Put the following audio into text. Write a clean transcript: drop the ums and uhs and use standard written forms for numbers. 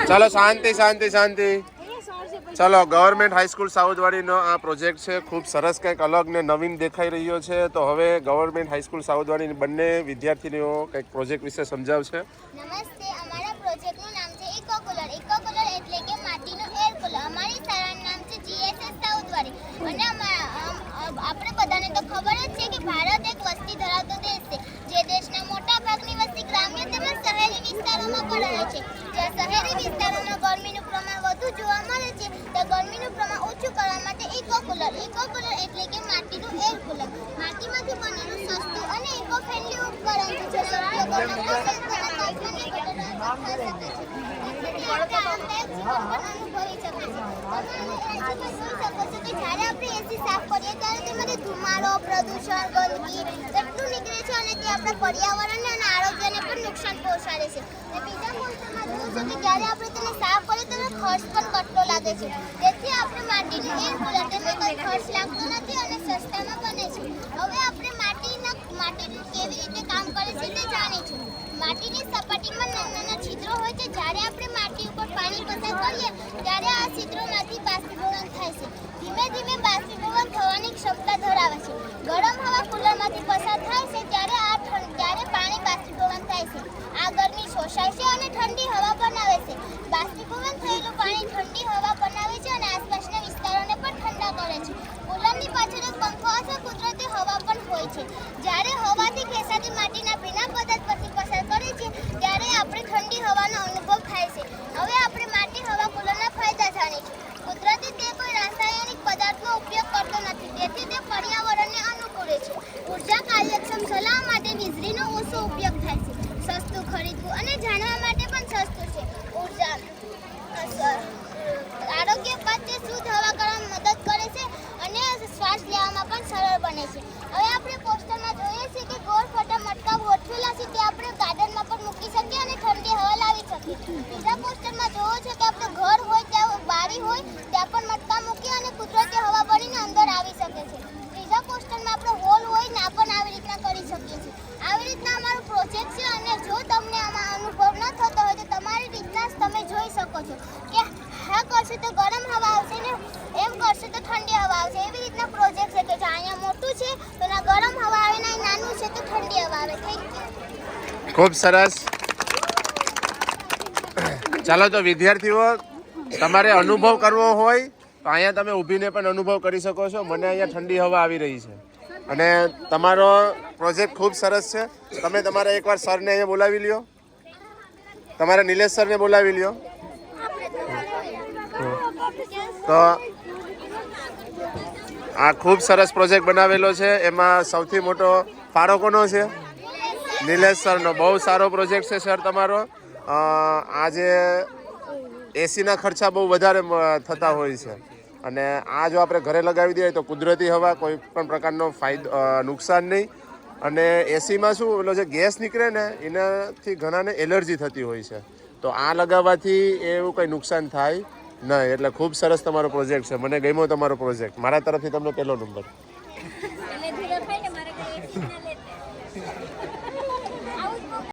ચાલો શાંતિ શાંતિ શાંતિ. ચાલો, government high school સાઉદવાડીનો આ પ્રોજેક્ટ છે, ખૂબ સરસ, કંઈક અલગ ને નવીન દેખાઈ રહ્યો છે. તો હવે ગવર્મેન્ટ હાઈસ્કૂલ સાઉદવાડીની બંને વિદ્યાર્થીનીઓ કંઈક પ્રોજેક્ટ વિશે સમજાવશે. નમસ્તે, અમારા પ્રોજેક્ટનું નામ છે ઇકો કુલર. ઇકો કુલર એટલે કે માટીનું એર કુલર. અમારી શાળાનું નામ છે GSS સાઉદવાડી. અને આપણે બધાને તો ખબર જ છે કે ભારત એક વસ્તી ધરાવતો દેશ છે, જે દેશના મોટા ભાગની વસ્તી ગ્રામ્ય તેમજ શહેરી વિસ્તારોમાં પણ રહે છે. જ્યાં શહેરી વિસ્તારોમાં ગરમીનું પ્રમાણ વધુ જોવા મળે છે, ત્યાં ગરમીનું પ્રમાણ ઓછું કરવા માટે ઇકો કુલર. ઇકો કુલર એટલે કે માટીનું એર કુલર. માટીમાંથી બનેલું સસ્તું અને ઇકો ફ્રેન્ડલી ઉપકરણ છે, જેનો ઉપયોગ ધુમાડો, પ્રદૂષણ, ગંદકી એટલું નીકળે છે અને તે આપણા પર્યાવરણને અને આરોગ્યને પણ નુકસાન પહોંચાડે છે. બીજા પોસ્ટરમાં જોયું છે કે જ્યારે આપણે તેને સાફ કરીએ તો ખર્ચ પણ કેટલો લાગે છે. તેથી આપણે માટીનું એર કુલર તેમાં કોઈ ખર્ચ લાગતો નથી અને સસ્તામાં બને છે. હવે આપણે માટીનું કેવી રીતે કામ કરે છે તે જાણીશું. માટીની સપાટીમાં નાના છિદ્રો હોય છે. જ્યારે આપણે માટી ઉપર પાણી પસાર કરીએ ત્યારે આ છિદ્રોમાંથી બાષ્પીભવન થાય છે. ધીમે ધીમે બાષ્પીભવન થવાની ક્ષમતા ધરાવે છે. ગરમ હવા કુલરમાંથી પસાર થાય છે ત્યારે પાણી બાષ્પીભવન થાય છે. આ ગરમી શોષાય છે અને ઠંડી હવા બનાવે છે. બાષ્પીભવન થયેલું પાણી ઠંડી હવા બનાવે છે અને આસપાસના વિસ્તારોને પણ ઠંડા કરે છે. કુલરની પાછળ એક પંખો અથવા કુદરતી હવા પણ હોય છે. જ્યારે હવાથી ખેંચાતી માટીના ભીના પદાર્થ પરથી પસાર કરે છે ત્યારે આપણે ઠંડી હવાનો અનુભવ થાય છે. હવે આપણે માટી હવા કુલરના ફાયદા જાણીશું. કુદરતી તે કોઈ રાસાયણિક પદાર્થનો ઉપયોગ કરતો નથી, તેથી તે પર્યાવરણને અનુકૂળ છે. ઉર્જા કાર્યક્ષમ ચલાવવા માટે વીજળીનો ઓછો ઉપયોગ થાય છે. સસ્તું ખરીદવું અને જાણવા માટે પણ સસ્તું છે. ઉર્જા આરોગ્ય માટે શુદ્ધ હવા કરવામાં મદદ કરે છે અને શ્વાસ લેવામાં પણ સરળ બને છે. હવે આપણે પોસ્ટરમાં જોઈએ છીએ કે ગોળ ફટા મટકા ગોઠવેલા છે, તે આપણે ગાર્ડનમાં પણ મૂકી શકીએ અને ઠંડી હવા લાવી શકીએ. બીજા પોસ્ટરમાં જોવો છે કે આપણે ઘર હોય ત્યાં બારી હોય ત્યાં પણ મટકા મૂકી અને કુદરતી હવા બનીને અંદર આવી શકે છે. ત્રીજા પોસ્ટરમાં આપણો હોલ હોય ના પણ આવી રીતના કરી શકીએ છીએ. આવી રીતના અમારો પ્રોજેક્ટ છે અને જો તમને આમાં અનુભવ ન થતો હોય તો તમારી રીતના જ તમે જોઈ શકો છો કે હા કરશે તો ગરમ હવા આવશે ને એમ કરશે તો ઠંડી હવા આવશે. એવી રીતના પ્રોજેક્ટ છે કે અહીંયા મોટું છે તો ના ગરમ હવા આવે ના નાનું છે તો ઠંડી હવા આવે. Thank you. ખૂબ સરસ. ચાલો, તો વિદ્યાર્થીઓ, તમારે અનુભવ કરવો હોય તો અહીંયા તમે ઊભીને પણ અનુભવ કરી શકો છો. મને અહીંયા ઠંડી હવા આવી રહી છે અને તમારો પ્રોજેક્ટ ખૂબ સરસ છે. તમે તમારા એકવાર સરને અહીંયા બોલાવી લ્યો, તમારા નિલેશ સરને બોલાવી લ્યો. તો આ ખૂબ સરસ પ્રોજેક્ટ બનાવેલો છે. એમાં સૌથી મોટો ફાળો કોનો છે? નિલેશ સરનો. બહુ સારો પ્રોજેક્ટ છે સર તમારો. આજે એસીના ખર્ચા બહુ વધારે થતા હોય છે અને આ જો આપણે ઘરે લગાવી દઈએ તો કુદરતી હવા, કોઈ પણ પ્રકારનો નુકસાન નહીં. અને એસીમાં શું ઓલો જે ગેસ નીકળે ને એનાથી ઘણાને એલર્જી થતી હોય છે, તો આ લગાવવાથી એવું કંઈ નુકસાન થાય નહીં. એટલે ખૂબ સરસ તમારો પ્રોજેક્ટ છે. મને ગમ્યો તમારો પ્રોજેક્ટ. મારા તરફથી તમને પહેલો નંબર.